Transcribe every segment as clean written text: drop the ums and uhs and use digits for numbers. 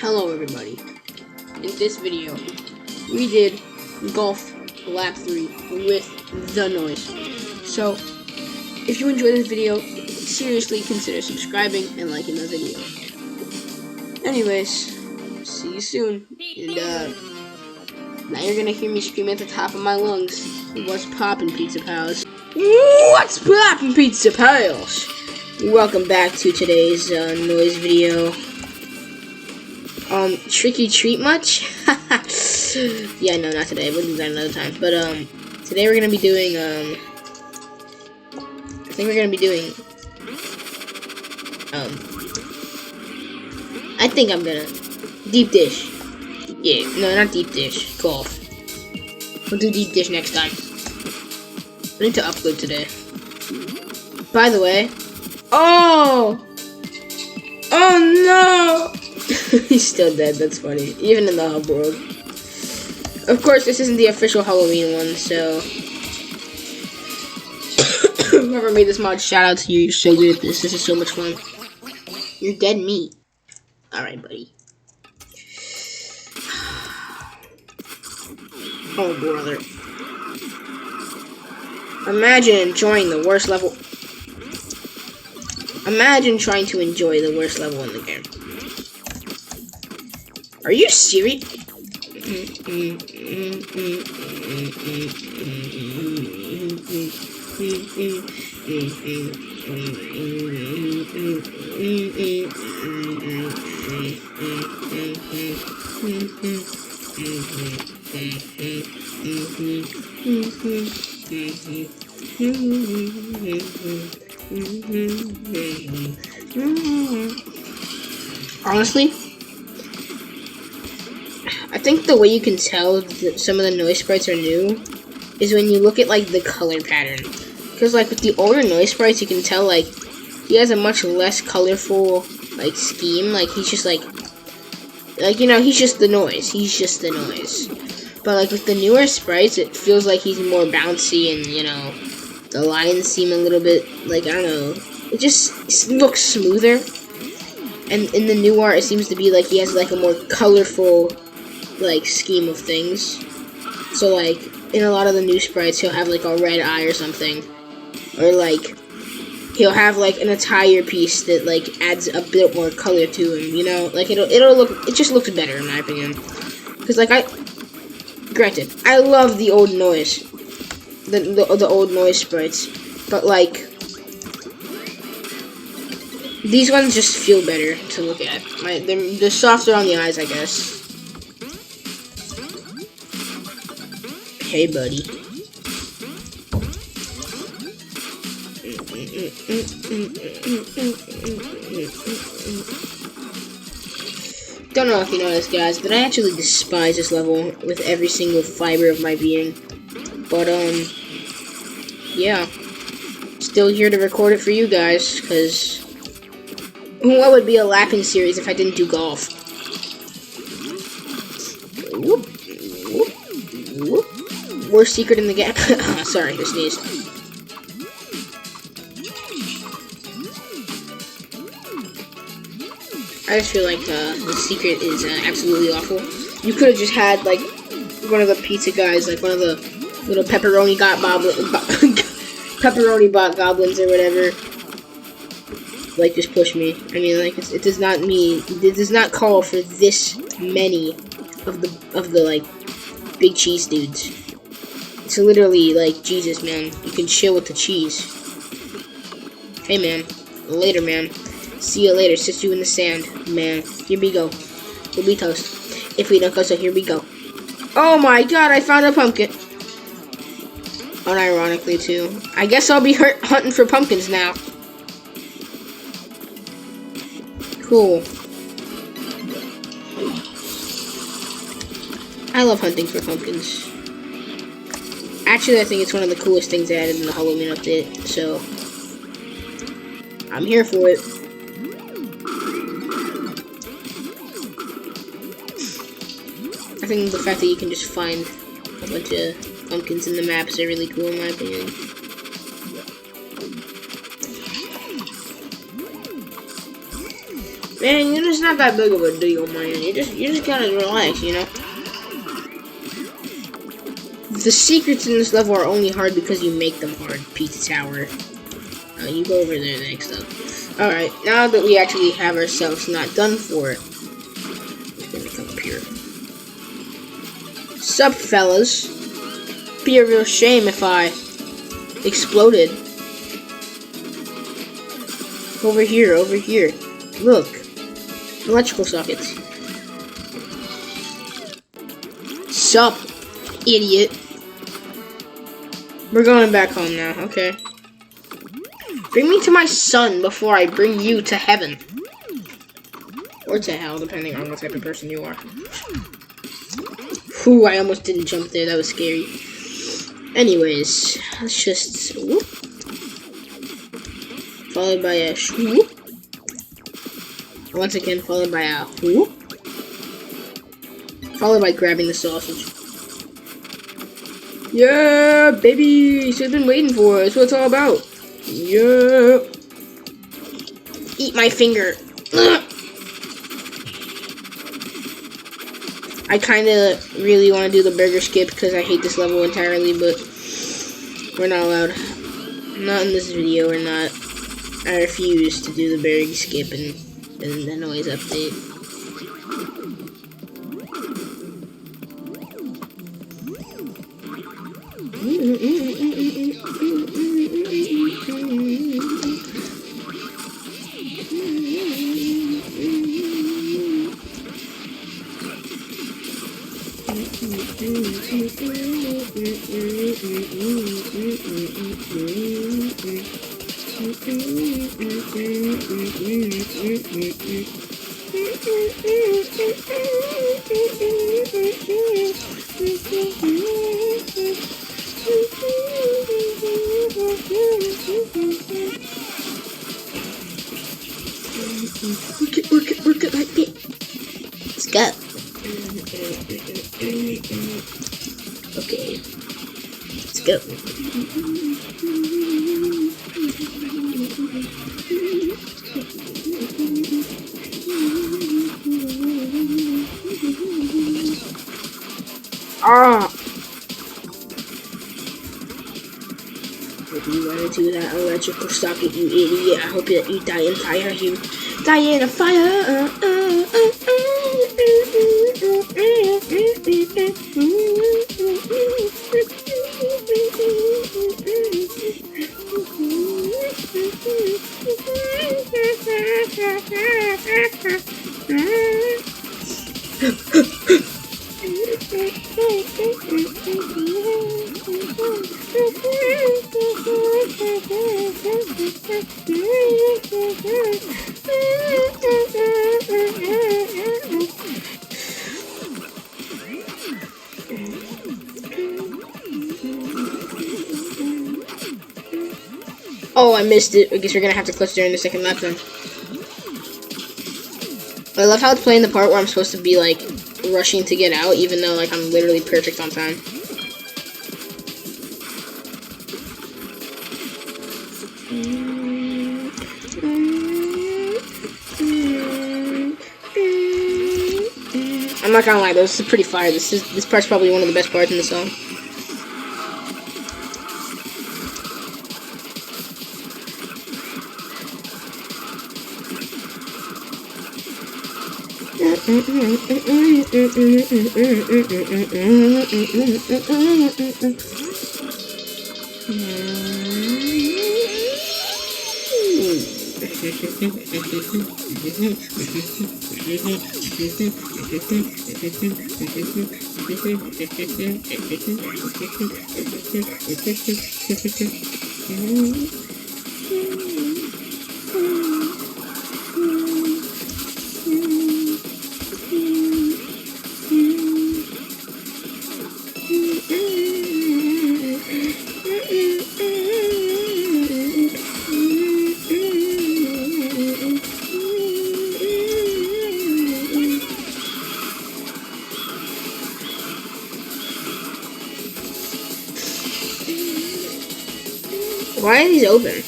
Hello everybody. In this video, we did Golf Lap 3 with the noise. So, if you enjoyed this video, seriously consider subscribing and liking the video. Anyways, see you soon. And now you're gonna hear me scream at the top of my lungs. What's poppin', Pizza Pals? What's poppin', Pizza Pals? Welcome back to today's noise video. Trick or treat much? Yeah, no, not today. We'll do that another time. But, today we're gonna be doing, I think we're gonna be doing, I think I'm gonna, deep dish. Yeah, no, not deep dish. Golf. We'll do deep dish next time. I need to upload today. By the way, oh no! He's still dead, that's funny. Even in the hub world. Of course, this isn't the official Halloween one, so... Whoever made this mod, shout out to you. You're so good at this. This is so much fun. You're dead meat. Alright, buddy. Oh, brother. Imagine enjoying the worst level... Imagine trying to enjoy the worst level in the game. Are you serious? Honestly, I think the way you can tell that some of the noise sprites are new is when you look at like the color pattern. Because like with the older noise sprites, you can tell like he has a much less colorful like scheme. Like he's just like you know, he's just the noise. He's just the noise. But like with the newer sprites, it feels like he's more bouncy, and you know, the lines seem a little bit like, I don't know, it just looks smoother. And in the new art, it seems to be like he has like a more colorful like scheme of things. So like in a lot of the new sprites, he'll have like a red eye or something, or like he'll have like an attire piece that like adds a bit more color to him. You know, like it just looks better in my opinion. Because like granted, I love the old noise, the old noise sprites, but like these ones just feel better to look at. They're softer on the eyes, I guess. Hey, buddy. Don't know if you know this, guys, but I actually despise this level with every single fiber of my being. But, yeah. Still here to record it for you guys, because what would be a lapping series if I didn't do golf? Whoop. Whoop. Whoop. Worst secret in the game. Sorry, I sneezed. I just feel like the secret is absolutely awful. You could have just had like one of the pizza guys, like one of the little pepperoni bot goblins or whatever. Like just push me. I mean, like it does not call for this many of the like big cheese dudes. It's literally like, Jesus, man, you can chill with the cheese. Hey, man, later, man. See you later. Sit you in the sand, man. Here we go. We'll be toast. If we don't go, so here we go. Oh my God! I found a pumpkin. Unironically too. I guess I'll be hunting for pumpkins now. Cool. I love hunting for pumpkins. Actually, I think it's one of the coolest things added in the Halloween update, so I'm here for it. I think the fact that you can just find a bunch of pumpkins in the maps are really cool in my opinion. Man, you're just not that big of a deal, man. You just gotta relax, you know? The secrets in this level are only hard because you make them hard, Pizza Tower. You go over there next up. Alright, now that we actually have ourselves not done for it. I'm gonna come up here. Sup, fellas? Be a real shame if I exploded. Over here, over here. Look. Electrical sockets. Sup, idiot. We're going back home now, okay. Bring me to my son before I bring you to heaven. Or to hell, depending on what type of person you are. Whew, I almost didn't jump there, that was scary. Anyways, let's just whoop. Followed by a whoop. Once again, followed by a whoop. Followed by grabbing the sausage. Yeah, baby! So I've been waiting for it. That's what it's all about. Yeah. Eat my finger. Ugh. I kind of really want to do the burger skip because I hate this level entirely, but we're not allowed. Not in this video, we're not. I refuse to do the burger skip and the noise update. Work it like me. Let's go. Okay. Let's go. Ah! If you run into that electrical socket, you idiot, I hope that you die in fire. You die in a fire. Oh, I missed it. I guess we're gonna have to clutch during the second lap then. I love how it's playing the part where I'm supposed to be like rushing to get out, even though like I'm literally perfect on time. I'm not gonna lie, this is pretty fire. This part's probably one of the best parts in the song. Why are these open?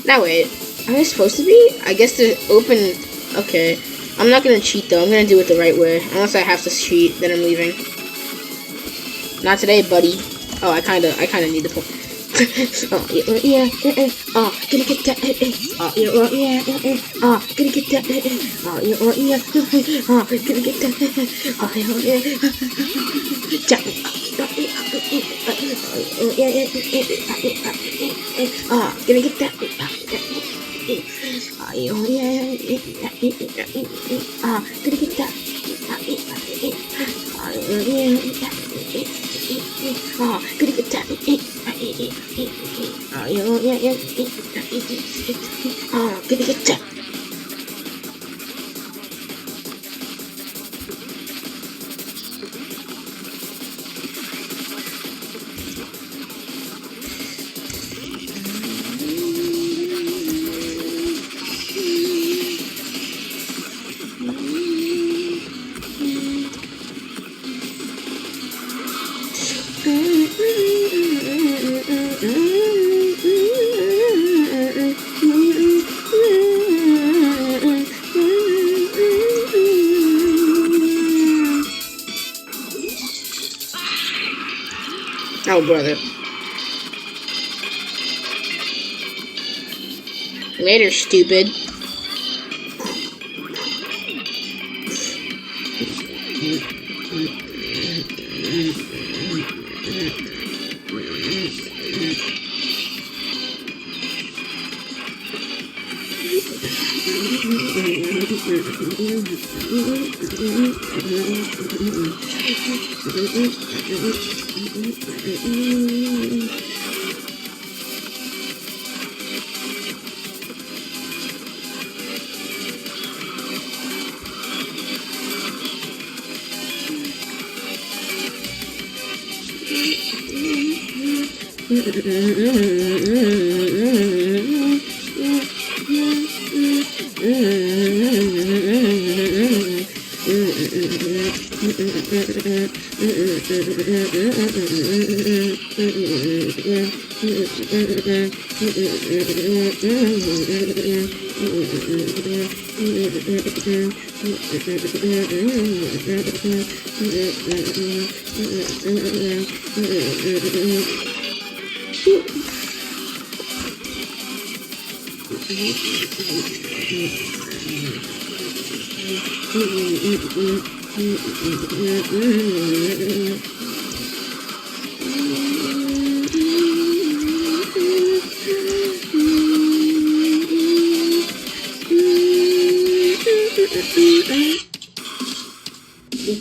Now wait. Am I supposed to be? I guess to open... Okay. I'm not gonna cheat though. I'm gonna do it the right way. Unless I have to cheat, then I'm leaving. Not today, buddy. Oh, I kinda need the point. Oh, yeah, oh, gonna get that, oh, yeah, oh, gonna get that, oh, yeah, oh, gonna get that, oh, yeah, gonna get that, gonna get that, gonna get that, gonna get that. Oh, brother. Later, stupid.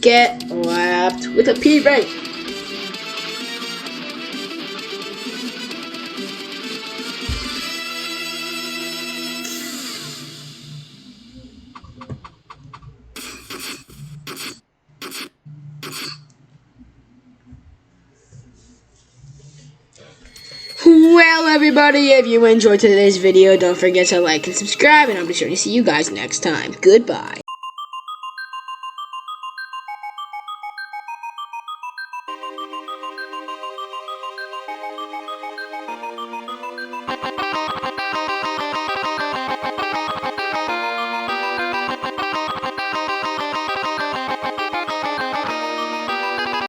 Get lapped with a P-rank. Well, everybody, if you enjoyed today's video, don't forget to like and subscribe, and I'll be sure to see you guys next time. Goodbye.